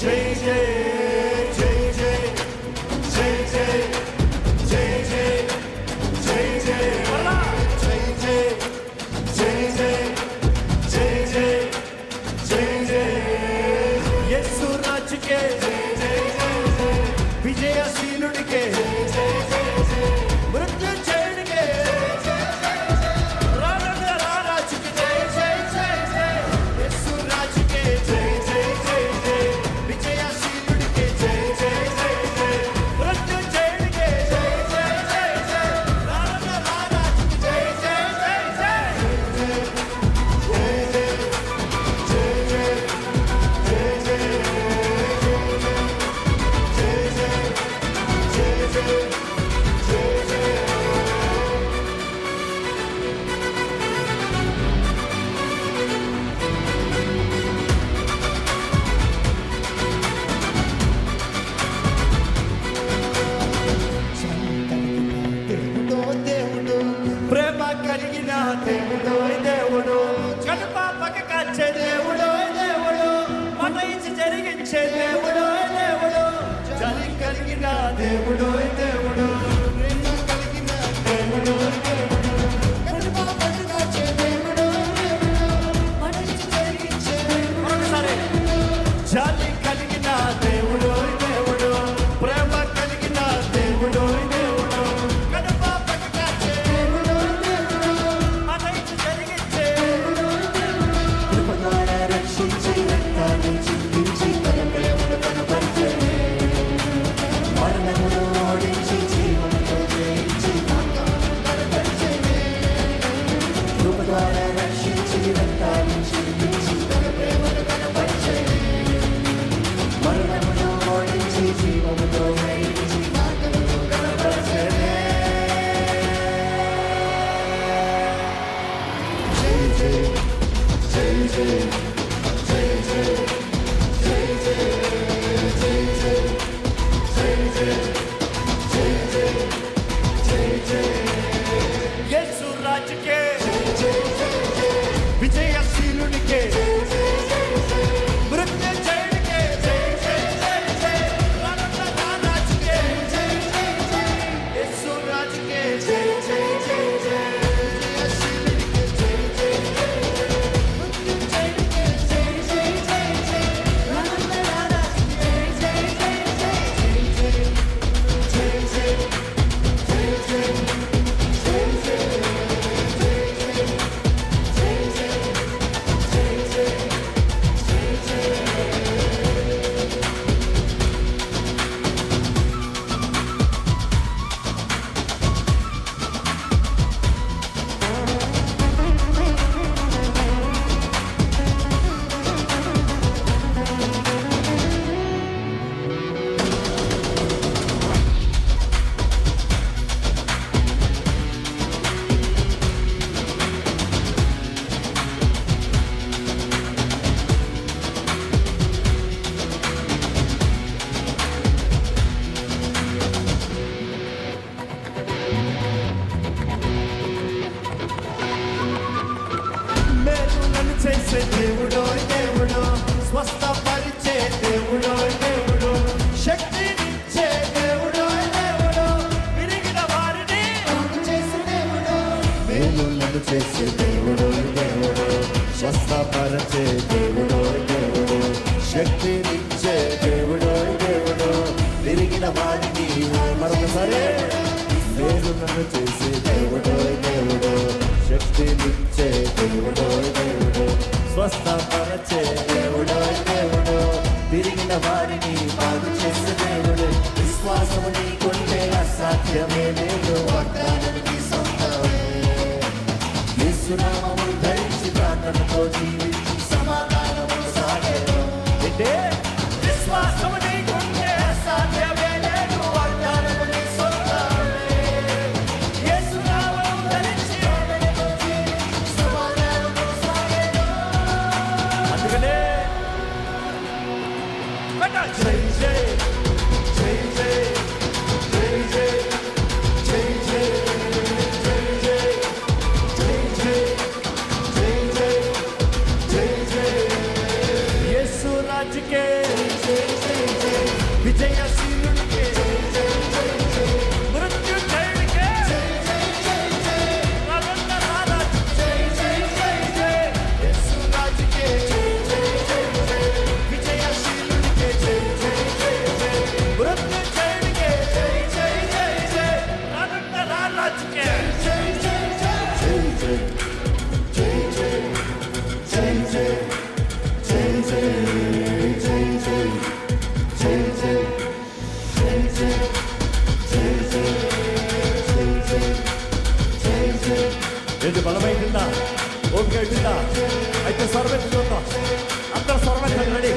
జై జై జై జై జై జై జై జై జై జై జై జై జై జై జై జై యేసు రాజుకే జై జై జై జై విజయశీలుడికే జై జై జై జై మృత్యుంజయుడికే జై జై జై రారాజుకే జై జై జై జై యేసు రాజుకే జై జై జై జై విజయశీలుడికే జై జై జై జై మృత్యుంజయుడికే జై జై జై జై రారాజుకే జై జై జై జై ప్రేమ కలిగిన దేవుడు దేవుడు కనుపాపక కాచే దేవుడు దేవుడు మాట ఇచ్చి జరిగించే దేవుడు దేవుడు జలి కలిగిన దేవుడు దేవుడు ప్రేమ కలిగిన దేవుడు దేవుడు కనుపాపక కాచే దేవుడు దేవుడు మాట ఇచ్చి జరిగించే ఒకసారి జలి కలిగిన దేవుడు దేవుడు ప్రేమ కలిగిన దేవుడు దేవుడు కనుపాపక కాచే దేవుడు దేవుడు మాట ఇచ్చి జరిగించే కృప ద్వారా రక్షించి రక్తాన్ని చిందించి తన ప్రేమను కనపరిచే మరణమును ఓడించి జీవముతో జయించి మార్గమును కనపరిచే కృప ద్వారా రక్షించి రక్తాన్ని చిందించి తన ప్రేమను కనపరిచే మరణమును ఓడించి జీవముతో జయించి మార్గమును కనపరిచే జై జై జై జై జై జై జై జై జై జై జై జై జై జై జై యేసు రాజుకే జై జై జై జై విజయశీలునికే జై జై జై జై మృత్యుంజయునికే జై జై జై జై రారాజుకే జై జై జై యేసు రాజుకే జై జై జై జై విజయశీలునికే జై జై జై జై మృత్యుంజయునికే జై జై జై జై రారాజుకే జై జై జై జై జై జై జై జై జై జై మేలులను చేసే దేవుడో దేవుడు స్వస్థపరిచే దేవుడో దేవుడు శక్తినిచ్చే దేవుడో దేవుడు విరిగిన వారిని బాగు చేసే దేవుడు మేలులను చేసే దేవుడో దేవుడు స్వస్థపరిచే దేవుడో దేవుడు శక్తినిచ్చే దేవుడో దేవుడు విరిగిన వారిని మరొకసారి మేలులను చేసే దేవుడో దేవుడు శక్తినిచ్చే దేవుడో దేవుడు స్వస్థపరచే దేవుడో దేవుడు విరిగిన వారిని బాగు చేసే దేవుడు విశ్వాసము నీకుంటే అసాధ్యమే లేదు వాగ్దానము నీ సొంతమే యేసునామమును ధరించి ప్రార్థనతో జీవించి సమాధానము సాగేను అంటే విశ్వాసము నీకుంటే అసాధ్యమే లేదు వాగ్దానము నీ సొంతమే యేసునామమును ధరించి ప్రార్థనతో జీవించి సమాధానము సాగేను అందుకనే జై జై జై జై జై జై జై జై జై జై జై జై జై జై ఏంటి బలమైందా? ఓకే అవుతుందా? అయితే స్వరమెత్తి చూద్దాం. అందరూ స్వరమెత్తండి. రెడీ?